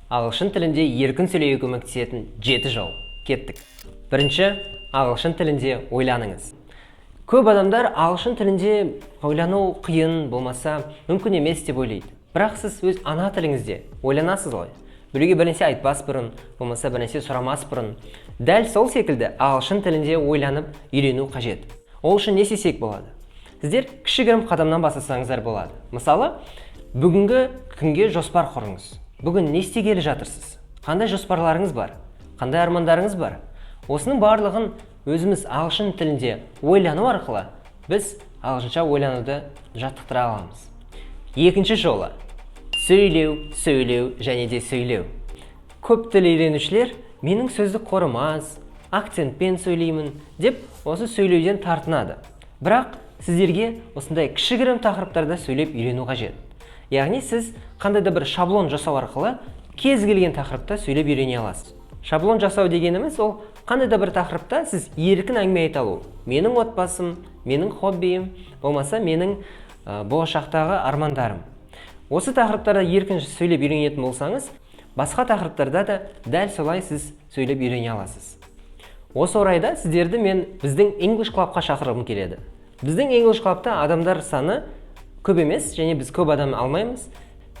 Ағылшын тілінде еркін сөйлеуге көмектесетін 7 жол. Кеттік. Бірінші, ағылшын тілінде ойланыңыз. Көп адамдар ағылшын тілінде ойлану қиын болмаса, мүмкін емес деп ойлайды. Бірақ сіз өз ана тіліңізде ойланасыз ғой. Біреуге бірнәрсе айтпас бұрын, болмаса бірнәрсе сұрамас бұрын. Дәл сол секілді ағылшын тілінде ойланып үйрену қажет. Ол үшін не істесек болады? Сіздер кішігірім қадамнан бастасаңыздар болады. Мысалы, бүгінгі күнге жоспар құрыңыз. Бүгін не істегелі жатырсыз? Қандай жоспарларыңыз бар? Қандай армандарыңыз бар? Осының барлығын өзіміз ағылшын тілінде ойлану арқылы біз ағылшынша ойлануды жаттықтыра аламыз. Екінші жолы сөйлеу және де сөйлеу. Көп тіл үйренушілер менің сөздік қорым аз, акцентпен сөйлеймін деп осы сөйлеуден тартынады. Бірақ сіздерге осындай кішігірім тақырыптарда сөйлеп үйрену қажет. Яғни сіз қандай да бір шаблон жасау арқылы кез келген тақырыпта сөйлеп үйрене аласыз. Шаблон жасау дегеніміз ол қандай да бір тақырыпта сіз еркін әңгіме айта алу. Менің отбасым, менің хоббиім, болмаса менің болашақтағы армандарым. Осы тақырыптарда еркін сөйлеп үйренетін болсаңыз, басқа тақырыптарда да дәл солай сіз сөйлеп үйрене аласыз. Осы орайда сіздерді мен біздің English Club'қа шақырғым келеді. Біздің English Club'та адамдар саны көп емес, және біз көп адам алмаймыз.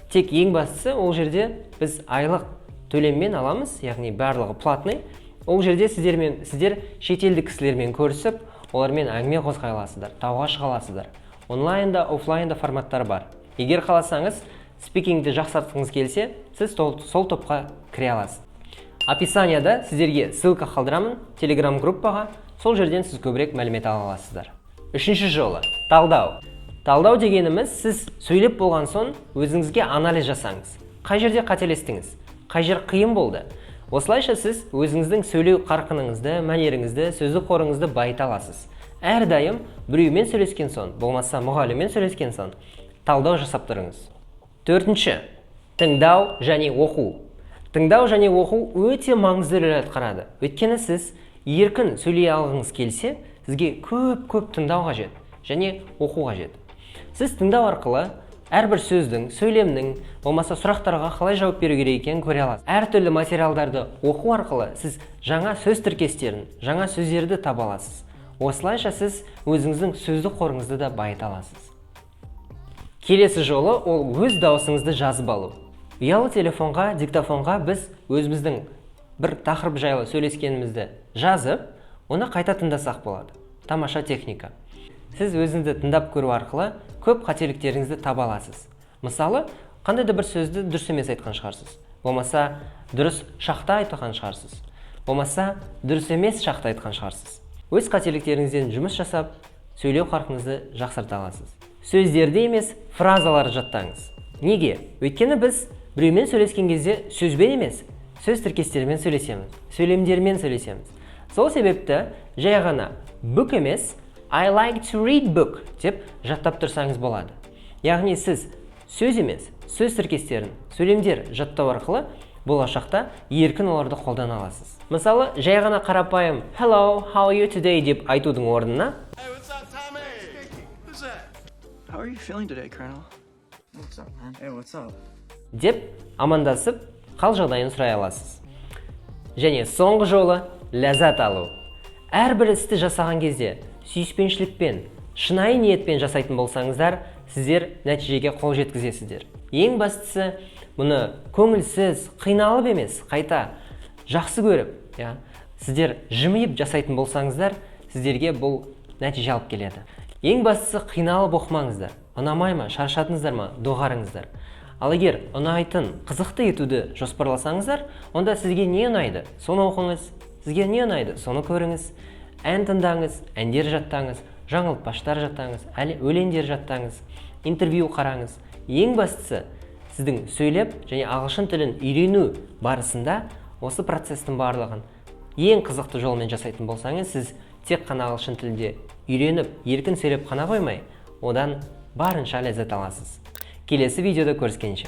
Тек ең бастысы ол жерде біз айлық төлеммен аламыз, яғни барлығы платный. Ол жерде сіздер шетелдік кісілермен көрісіп, олармен әңгіме қозғай аласыздар, тауға шыға аласыздар. Онлайнда, офлайнда форматтар бар. Егер қаласаңыз, спикингті жақсартқыңыз келсе, сіз сол топқа кіре аласыз. Описанияда сіздерге ссылка қалдырамын Telegram группаға, сол жерден сіз көбірек мәлімет ала аласыздар. Үшінші жолы талдау. Талдау дегеніміз сіз сөйлеп болған соң өзіңізге анализ жасаңыз. Қай жерде қателестіңіз? Қай жер қиын болды? Осылайша сіз өзіңіздің сөйлеу қарқыныңызды, мәнеріңізді, сөздік қорыңызды байыта аласыз. Әрдайым біреумен сөйлескен соң, болмаса мұғаліммен сөйлескен соң, талдау жасап тұрыңыз. Төртінші, тыңдау және оқу. Тыңдау және оқу өте маңызды рөл атқарады. Өйткені сіз еркін сөйлей алғыңыз келсе, сізге көп тыңдау қажет және оқу қажет. Сіз тыңдау арқылы әрбір сөздің, сөйлемнің, болмаса сұрақтарға қалай жауап беру керек екенін көре аласыз. Әртүрлі материалдарды оқу арқылы сіз жаңа сөз тіркестерін, жаңа сөздерді таба аласыз. Осылайша сіз өзіңіздің сөздік қорыңызды да байыта аласыз. Келесі жолы ол өз дауысыңызды жазып алу. Ұялы телефонға, диктофонға біз өзіміздің бір тақырып жайлы сөйлескенімізді жазып, оны қайта тыңдасақ болады. Тамаша техника. Сіз өзіңізді тыңдап көру арқылы көп қателіктеріңізді таба аласыз. Мысалы, қандай да бір сөзді дұрыс емес айтқан шығарсыз. Болмаса, дұрыс шақта айтқан шығарсыз. Болмаса, дұрыс емес шақта айтқан шығарсыз. Өз қателіктеріңізден жұмыс жасап, сөйлеу қарқыныңызды жақсарта аласыз. Сөздерді емес, фразаларды жаттаңыз. Неге? Өйткені біз біреумен сөйлескен кезде сөзбен емес, сөз тіркестерімен сөйлесеміз, сөйлемдермен сөйлесеміз. Сол себепті жай ғана book емес, I like to read book деп жаттап тұрсаңыз болады. Яғни сіз сөз емес, сөз тіркестерін, сөйлемдер жаттау арқылы болашақта еркін оларды қолдана аласыз. Мысалы, жай ғана қарапайым Hello, how are you today деп айтудың орнына Hey, what's up, Tommy? Who's that? How are you feeling today, Colonel? What's up, man? Hey, what's up? деп амандасып, қал жағдайын сұрай аласыз. Және соңғы жолы ләззат алу. Әрбір істі жасаған кезде сүйіспеншілікпен, шынайы ниетпен жасайтын болсаңыздар, сіздер нәтижеге қол жеткізесіздер. Ең бастысы, мұны көңілсіз, қиналып емес, қайта жақсы көріп, сіздер жымиып жасайтын болсаңыздар, сіздерге бұл нәтиже алып келеді. Ең бастысы, қиналып оқымаңыздар. Ұнамай ма, шаршадыңыздар ма, доғарыңыздар. Ал егер ұнайтын, қызықты етуді жоспарласаңыздар, онда сізге не ұнайды, соны оқыңыз. Сізге не ұнайды, соны көріңіз. Ән тыңдаңыз, әндер жаттаңыз, жаңылтпаштар жаттаңыз, өлеңдер жаттаңыз, интервью қараңыз. Ең бастысы, сіздің сөйлеп және ағылшын тілін үйрену барысында осы процестің барлығын ең қызықты жолмен жасайтын болсаңыз, сіз тек қана ағылшын тілінде үйреніп, еркін сөйлеп қана қоймай, одан барынша ләззат аласыз. Келесі видеода көріскенше.